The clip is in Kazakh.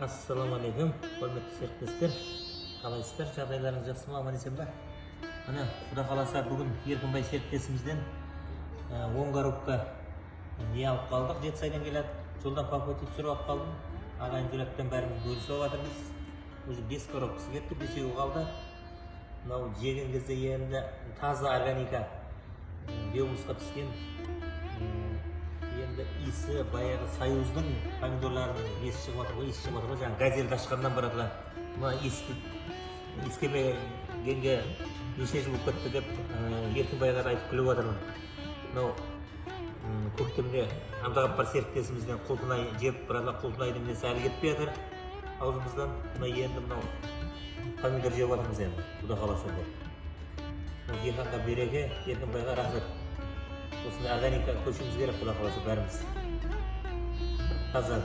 Ассалаумағалейкум, құрметті серіктестер. Қалайсыздар? Жағдайларыңыз жақсы ма, аман есен ба? Міне, Құда қаласа бүгін Еркінбай серіктесімізден 10 коробка не алып қалдық. Жетісайдан келеді. Жолдан пакет түсіріп алып қалдым. Ағайын жүректен бәріміз бөлісіп жатырмыз. Уже 5 коробкасы кетті, 5-еуі қалды. Мынау жеген кезде енді таза органика биомусқа піскен. Енді иісі баяғы союздың помидорларының иісі шығып жатыр ғой, жаңағы газельді ашқаннан барады. Мына иіскемегенге неше жыл болып кетті деп Еркінбайға айтып күліп жатырмын. Мынау көктемде Абдығаппар серіктесімізден құлпынай жеп, бірақ құлпынайдың несі әлі кетпей жатыр аузымыздан. Енді мынау помидор жеп жатырмыз енді, Құда қаласа деп. Диқанға береке, Еркінбайға рахмет. Осындай органика көшіміз керек, Құда қаласа бәріміз. Таза